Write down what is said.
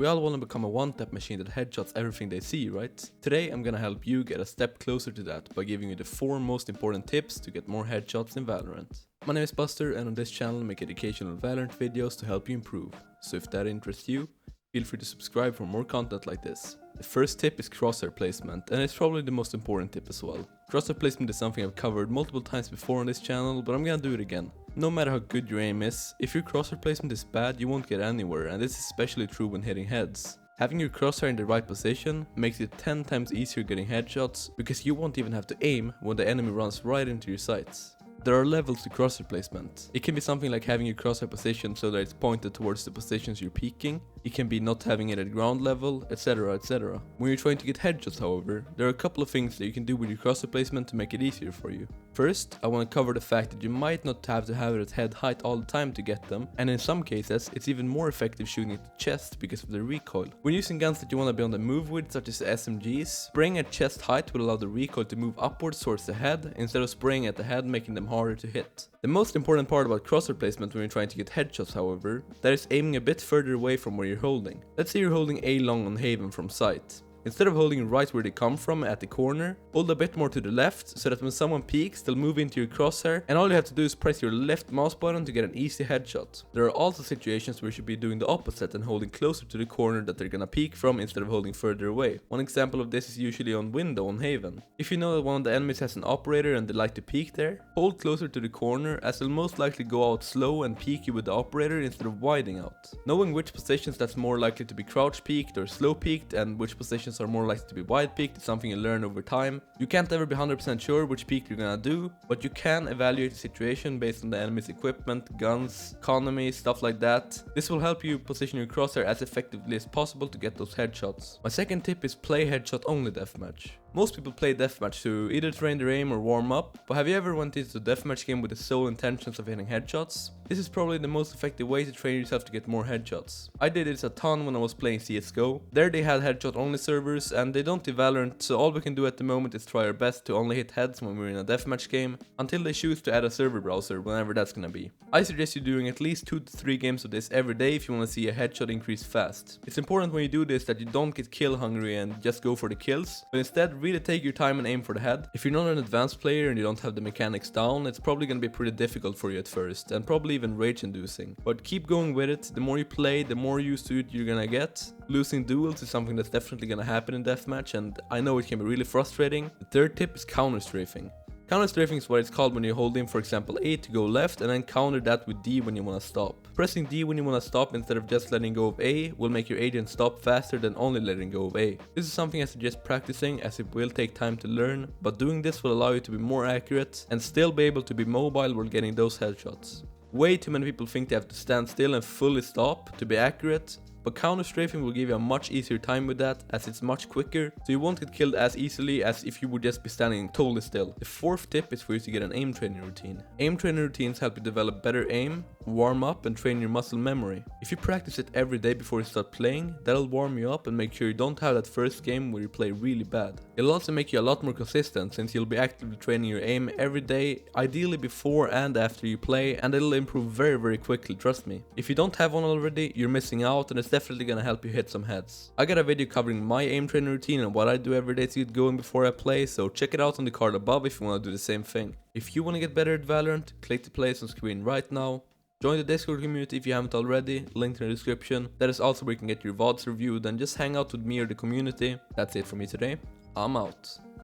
We all want to become a one-tap machine that headshots everything they see, right? Today I'm gonna help you get a step closer to that by giving you the 4 most important tips to get more headshots in Valorant. My name is Buster, and on this channel I make educational Valorant videos to help you improve. So if that interests you, feel free to subscribe for more content like this. The first tip is crosshair placement, and it's probably the most important tip as well. Crosshair placement is something I've covered multiple times before on this channel, but I'm gonna do it again. No matter how good your aim is, if your crosshair placement is bad, you won't get anywhere, and this is especially true when hitting heads. Having your crosshair in the right position makes it 10 times easier getting headshots, because you won't even have to aim when the enemy runs right into your sights. There are levels to crosshair placement. It can be something like having your crosshair position so that it's pointed towards the positions you're peeking. It can be not having it at ground level, etc, etc. When you're trying to get headshots, however, there are a couple of things that you can do with your crosshair placement to make it easier for you. First, I want to cover the fact that you might not have to have it at head height all the time to get them, and in some cases it's even more effective shooting at the chest because of the recoil. When using guns that you want to be on the move with, such as SMGs, spraying at chest height will allow the recoil to move upwards towards the head instead of spraying at the head, making them harder to hit. The most important part about crosshair placement when you're trying to get headshots, however, that is aiming a bit further away from where you're holding. Let's say you're holding A long on Haven from sight. Instead of holding right where they come from at the corner, hold a bit more to the left so that when someone peeks, they'll move into your crosshair, and all you have to do is press your left mouse button to get an easy headshot. There are also situations where you should be doing the opposite and holding closer to the corner that they're gonna peek from instead of holding further away. One example of this is usually on window on Haven. If you know that one of the enemies has an operator and they like to peek there, hold closer to the corner, as they'll most likely go out slow and peek you with the operator instead of widening out. Knowing which positions that's more likely to be crouch peeked or slow peeked and which positions are more likely to be wide peeked is something you learn over time. You can't ever be 100% sure which peek you're gonna do, but you can evaluate the situation based on the enemy's equipment, guns, economy, stuff like that. This will help you position your crosshair as effectively as possible to get those headshots. My second tip is play headshot only deathmatch. Most people play deathmatch to either train their aim or warm up, but have you ever went into a deathmatch game with the sole intentions of hitting headshots? This is probably the most effective way to train yourself to get more headshots. I did this a ton when I was playing CSGO. There they had headshot only servers, and they don't do Valorant, so all we can do at the moment is try our best to only hit heads when we're in a deathmatch game, until they choose to add a server browser, whenever that's gonna be. I suggest you doing at least 2 to 3 games of this every day if you want to see a headshot increase fast. It's important when you do this that you don't get kill hungry and just go for the kills, but instead really take your time and aim for the head. If you're not an advanced player and you don't have the mechanics down, it's probably gonna be pretty difficult for you at first, and probably even rage inducing. But keep going with it. The more you play, the more used to it you're gonna get. Losing duels is something that's definitely gonna happen in deathmatch, and I know it can be really frustrating. The third tip is counter strafing. Counter strafing is what it's called when you hold in, for example, A to go left and then counter that with D when you want to stop. Pressing D when you want to stop instead of just letting go of A will make your agent stop faster than only letting go of A. This is something I suggest practicing, as it will take time to learn, but doing this will allow you to be more accurate and still be able to be mobile while getting those headshots. Way too many people think they have to stand still and fully stop to be accurate, but counter strafing will give you a much easier time with that, as it's much quicker, so you won't get killed as easily as if you would just be standing totally still. The fourth tip is for you to get an aim training routine. Aim training routines help you develop better aim, warm up, and train your muscle memory. If you practice it every day before you start playing, that'll warm you up and make sure you don't have that first game where you play really bad. It'll also make you a lot more consistent, since you'll be actively training your aim every day, ideally before and after you play, and it'll improve very quickly, trust me. If you don't have one already, you're missing out, and it's definitely gonna help you hit some heads. I got a video covering my aim training routine and what I do every day to get going before I play, so check it out on the card above if you want to do the same thing. If you want to get better at Valorant, click the place on screen right now. Join the Discord community if you haven't already, linked in the description. That is also where you can get your VODs reviewed and just hang out with me or the community. That's it for me today. I'm out.